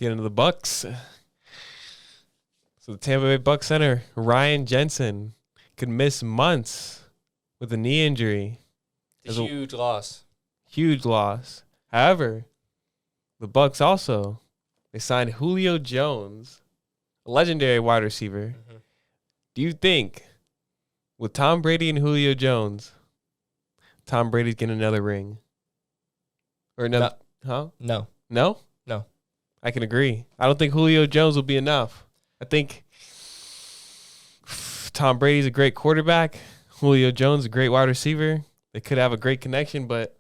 get into the Bucs. So the Tampa Bay Bucs center, Ryan Jensen, could miss months with a knee injury. It's a huge loss. Huge loss. However, the Bucs also, they signed Julio Jones, a legendary wide receiver. Mm-hmm. Do you think, with Tom Brady and Julio Jones, Tom Brady's getting another ring? Or another? No. Huh? No. No? No. I can agree. I don't think Julio Jones will be enough. I think Tom Brady's a great quarterback. Julio Jones a great wide receiver. They could have a great connection, but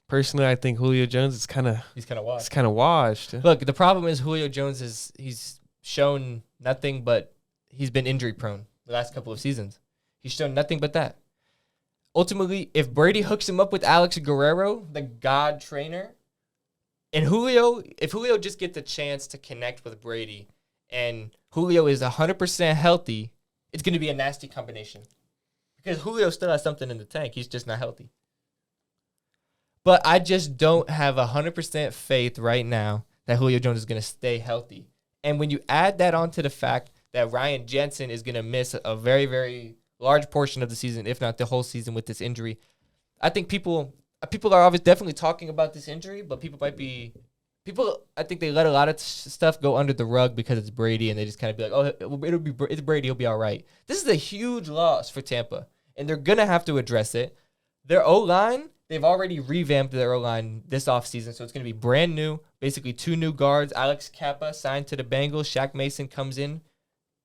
personally, I think Julio Jones is he's kind of washed. It's kind of washed. Look, the problem is Julio Jones he's shown nothing but he's been injury prone the last couple of seasons. He's shown nothing but that. Ultimately, if Brady hooks him up with Alex Guerrero, the God trainer, and if Julio just gets a chance to connect with Brady, and Julio is 100% healthy, it's going to be a nasty combination. Because Julio still has something in the tank. He's just not healthy. But I just don't have 100% faith right now that Julio Jones is going to stay healthy. And when you add that onto the fact that Ryan Jensen is going to miss a very, very large portion of the season, if not the whole season, with this injury, I think people are obviously definitely talking about this injury, but I think they let a lot of stuff go under the rug because it's Brady, and they just kind of be like, oh, it's Brady, he'll be all right. This is a huge loss for Tampa, and they're going to have to address it. Their O-line, they've already revamped their O-line this offseason, so it's going to be brand new, basically 2 new guards. Alex Kappa signed to the Bengals. Shaq Mason comes in,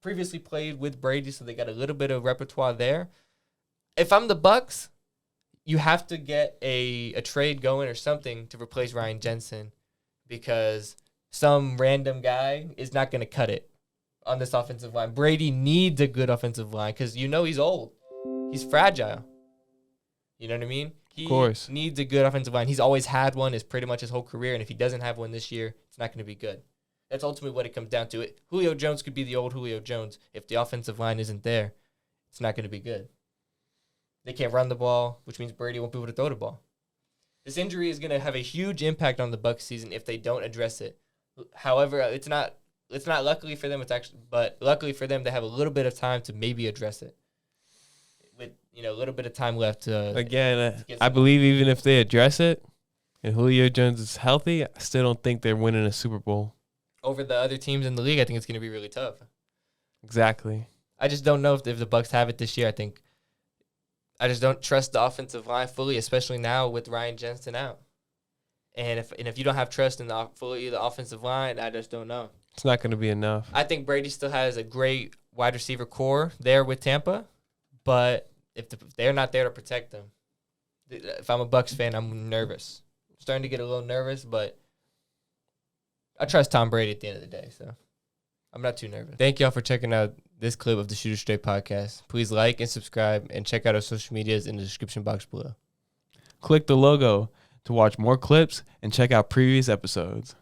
previously played with Brady, so they got a little bit of repertoire there. If I'm the Bucs, you have to get a trade going or something to replace Ryan Jensen, because some random guy is not going to cut it on this offensive line. Brady needs a good offensive line because he's old. He's fragile. You know what I mean? He needs a good offensive line. He's always had one. It's pretty much his whole career, and if he doesn't have one this year, it's not going to be good. That's ultimately what it comes down to. Julio Jones could be the old Julio Jones. If the offensive line isn't there, it's not going to be good. They can't run the ball, which means Brady won't be able to throw the ball. This injury is going to have a huge impact on the Bucs season if they don't address it. However, it's not luckily for them. But luckily for them, they have a little bit of time to maybe address it. With a little bit of time left to I believe even if they address it and Julio Jones is healthy, I still don't think they're winning a Super Bowl. Over the other teams in the league, I think it's going to be really tough. Exactly. I just don't know if the Bucs have it this year. I just don't trust the offensive line fully, especially now with Ryan Jensen out. And if you don't have trust in the offensive line, I just don't know. It's not going to be enough. I think Brady still has a great wide receiver core there with Tampa, but if they're not there to protect them, if I'm a Bucs fan, I'm nervous. I'm starting to get a little nervous, but I trust Tom Brady at the end of the day, so I'm not too nervous. Thank y'all for checking out this clip of the Shooter Straight podcast. Please like and subscribe and check out our social medias in the description box below. Click the logo to watch more clips and check out previous episodes.